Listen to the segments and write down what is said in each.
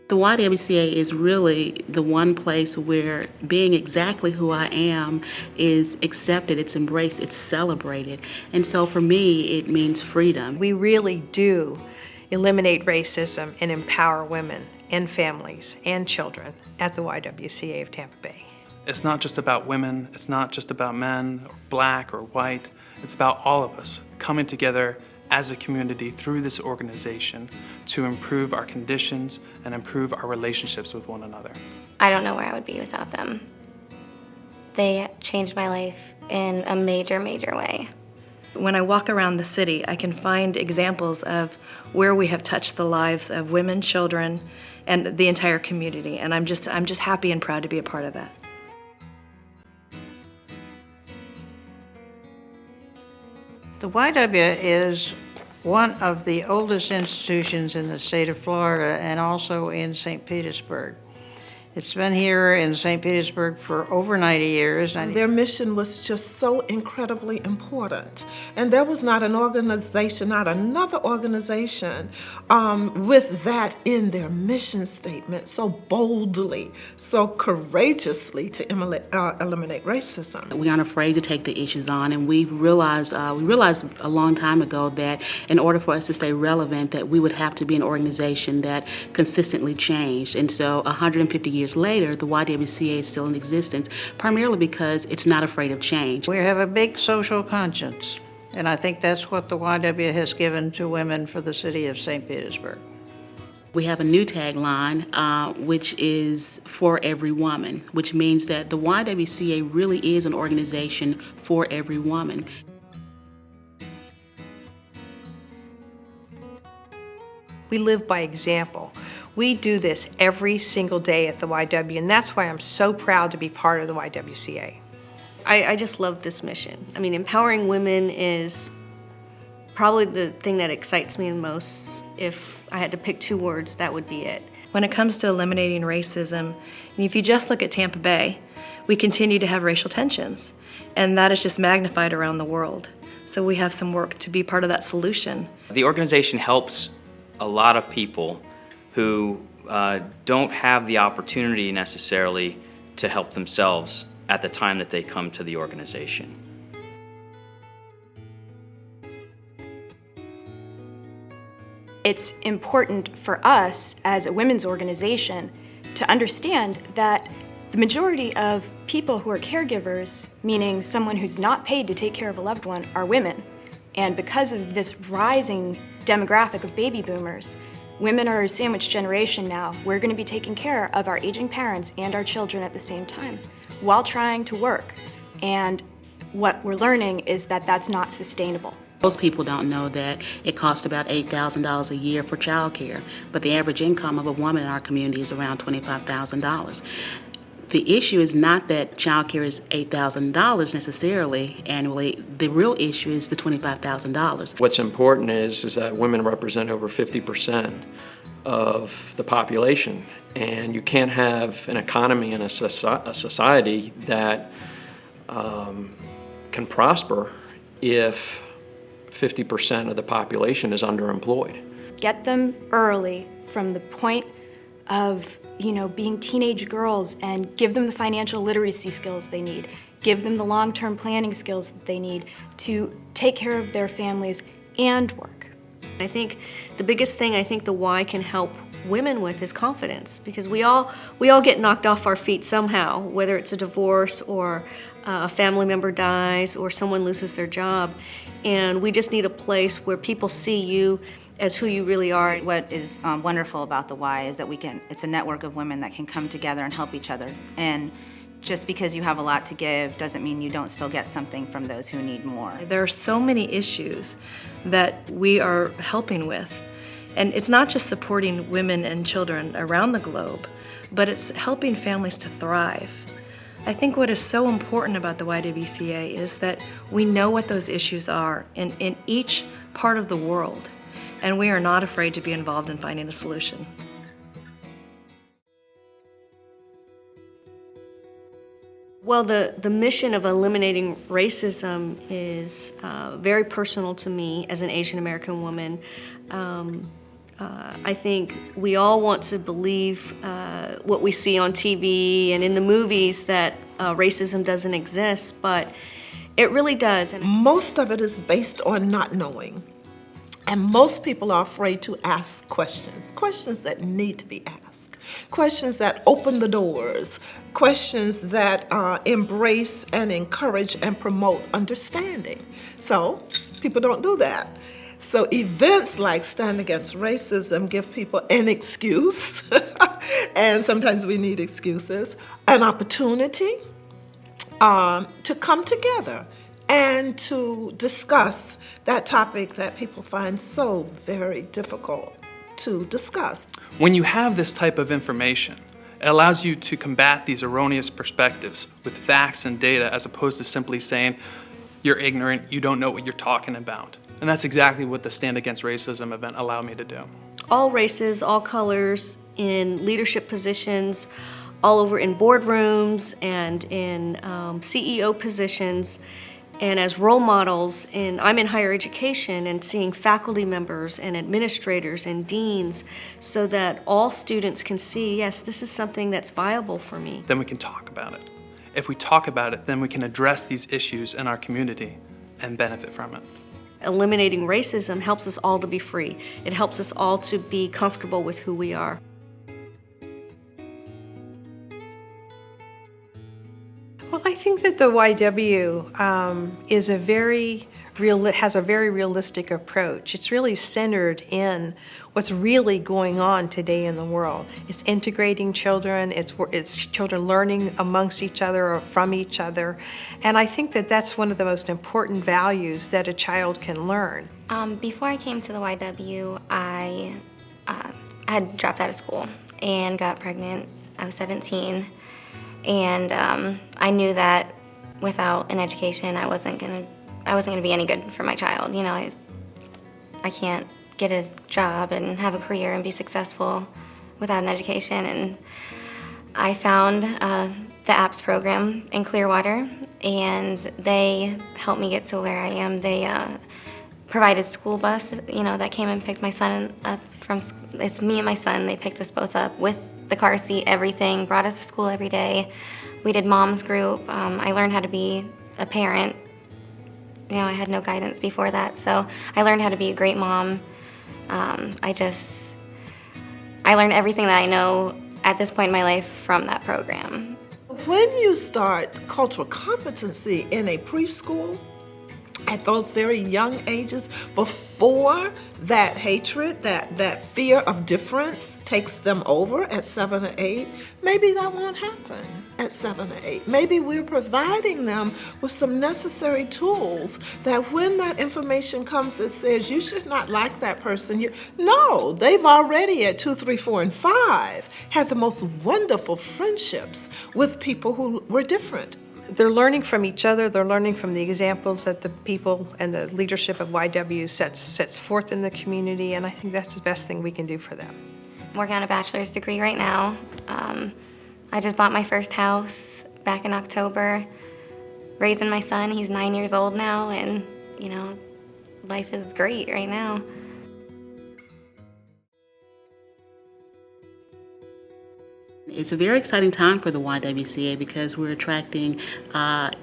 The YWCA is really the one place where being exactly who I am is accepted, it's embraced, it's celebrated. And so for me, it means freedom. We really do eliminate racism and empower women and families and children at the YWCA of Tampa Bay. It's not just about women, it's not just about men, or black or white. It's about all of us coming together as a community through this organization to improve our conditions and improve our relationships with one another. I don't know where I would be without them. They changed my life in a major, major way. When I walk around the city, I can find examples of where we have touched the lives of women, children, and the entire community, and I'm just happy and proud to be a part of that. The YW is one of the oldest institutions in the state of Florida and also in St. Petersburg. It's been here in St. Petersburg for over 90 years. Their mission was just so incredibly important. And there was not an organization, not another organization with that in their mission statement so boldly, so courageously to eliminate racism. We aren't afraid to take the issues on, and we realized a long time ago that in order for us to stay relevant, that we would have to be an organization that consistently changed. And so 150 years later, the YWCA is still in existence, primarily because it's not afraid of change. We have a big social conscience, and I think that's what the YW has given to women for the city of St. Petersburg. We have a new tagline, which is for every woman, which means that the YWCA really is an organization for every woman. We live by example. We do this every single day at the YW, and that's why I'm so proud to be part of the YWCA. I just love this mission. I mean, empowering women is probably the thing that excites me the most. If I had to pick two words, that would be it. When it comes to eliminating racism, and if you just look at Tampa Bay, we continue to have racial tensions, and that is just magnified around the world. So we have some work to be part of that solution. The organization helps a lot of people who don't have the opportunity necessarily to help themselves at the time that they come to the organization. It's important for us as a women's organization to understand that the majority of people who are caregivers, meaning someone who's not paid to take care of a loved one, are women. And because of this rising demographic of baby boomers, women are a sandwich generation now. We're going to be taking care of our aging parents and our children at the same time while trying to work. And what we're learning is that that's not sustainable. Most people don't know that it costs about $8,000 a year for child care, but the average income of a woman in our community is around $25,000. The issue is not that child care is $8,000 necessarily annually. The real issue is the $25,000. What's important is that women represent over 50% of the population, and you can't have an economy and a society that can prosper if 50% of the population is underemployed. Get them early from the point of being teenage girls and give them the financial literacy skills they need. Give them the long-term planning skills that they need to take care of their families and work. I think the biggest thing I think the Y can help women with is confidence, because we all get knocked off our feet somehow, whether it's a divorce or a family member dies or someone loses their job, and we just need a place where people see you as who you really are. What is wonderful about the Y is that it's a network of women that can come together and help each other. And just because you have a lot to give doesn't mean you don't still get something from those who need more. There are so many issues that we are helping with. And it's not just supporting women and children around the globe, but it's helping families to thrive. I think what is so important about the YWCA is that we know what those issues are in each part of the world, and we are not afraid to be involved in finding a solution. Well, the mission of eliminating racism is very personal to me as an Asian American woman. I think we all want to believe what we see on TV and in the movies that racism doesn't exist, but it really does. And Most of it is based on not knowing. And most people are afraid to ask questions, questions that need to be asked, questions that open the doors, questions that embrace and encourage and promote understanding. So people don't do that. So events like Stand Against Racism give people an excuse, and sometimes we need excuses, an opportunity to come together and to discuss that topic that people find so very difficult to discuss. When you have this type of information, it allows you to combat these erroneous perspectives with facts and data as opposed to simply saying, you're ignorant, you don't know what you're talking about. And that's exactly what the Stand Against Racism event allowed me to do. all races, all colors, in leadership positions, all over in boardrooms and in CEO positions, and as role models. I'm in higher education and seeing faculty members and administrators and deans so that all students can see, yes, this is something that's viable for me. Then we can talk about it. If we talk about it, then we can address these issues in our community and benefit from it. Eliminating racism helps us all to be free. It helps us all to be comfortable with who we are. Well, I think that the YW has a very realistic approach. It's really centered in what's really going on today in the world. It's integrating children, it's children learning amongst each other or from each other. And I think that that's one of the most important values that a child can learn. Before I came to the YW, I had dropped out of school and got pregnant. I was 17. And I knew that without an education, I wasn't gonna be any good for my child. You know, I can't get a job and have a career and be successful without an education. And I found the APPS program in Clearwater, and they helped me get to where I am. They provided school bus, that came and picked my son up from. It's me and my son. They picked us both up with the car seat, everything, brought us to school every day. We did mom's group. I learned how to be a parent. I had no guidance before that, so I learned how to be a great mom. I learned everything that I know at this point in my life from that program. When you start cultural competency in a preschool, at those very young ages, before that hatred, that fear of difference takes them over at 7 or 8, maybe that won't happen at 7 or 8. Maybe we're providing them with some necessary tools that when that information comes that says you should not like that person, no, they've already at 2, 3, 4, and 5 had the most wonderful friendships with people who were different. They're learning from each other. They're learning from the examples that the people and the leadership of YW sets forth in the community, and I think that's the best thing we can do for them. I'm working on a bachelor's degree right now. I just bought my first house back in October, raising my son. He's 9 years old now, and, life is great right now. It's a very exciting time for the YWCA because we're attracting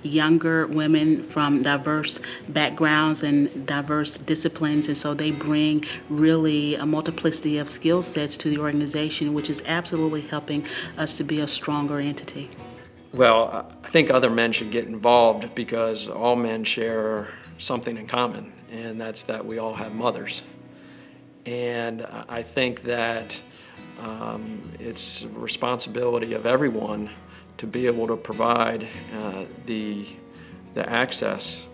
younger women from diverse backgrounds and diverse disciplines, and so they bring really a multiplicity of skill sets to the organization, which is absolutely helping us to be a stronger entity. Well, I think other men should get involved because all men share something in common, and that's that we all have mothers. And I think that it's a responsibility of everyone to be able to provide the access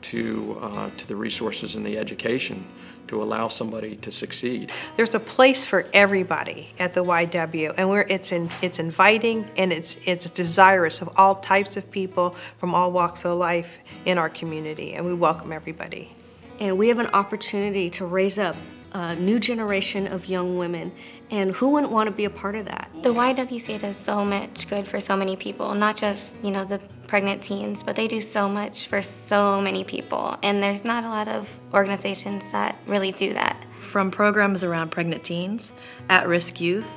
to the resources and the education to allow somebody to succeed. There's a place for everybody at the YW, and it's inviting and it's desirous of all types of people from all walks of life in our community, and we welcome everybody. And we have an opportunity to raise up a new generation of young women, and who wouldn't want to be a part of that? The YWCA does so much good for so many people, not just, the pregnant teens, but they do so much for so many people, and there's not a lot of organizations that really do that. from programs around pregnant teens, at-risk youth,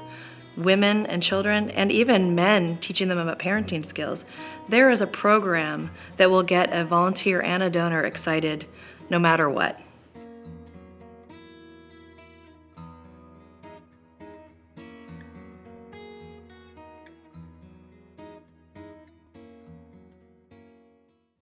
women and children, and even men, teaching them about parenting skills, there is a program that will get a volunteer and a donor excited no matter what.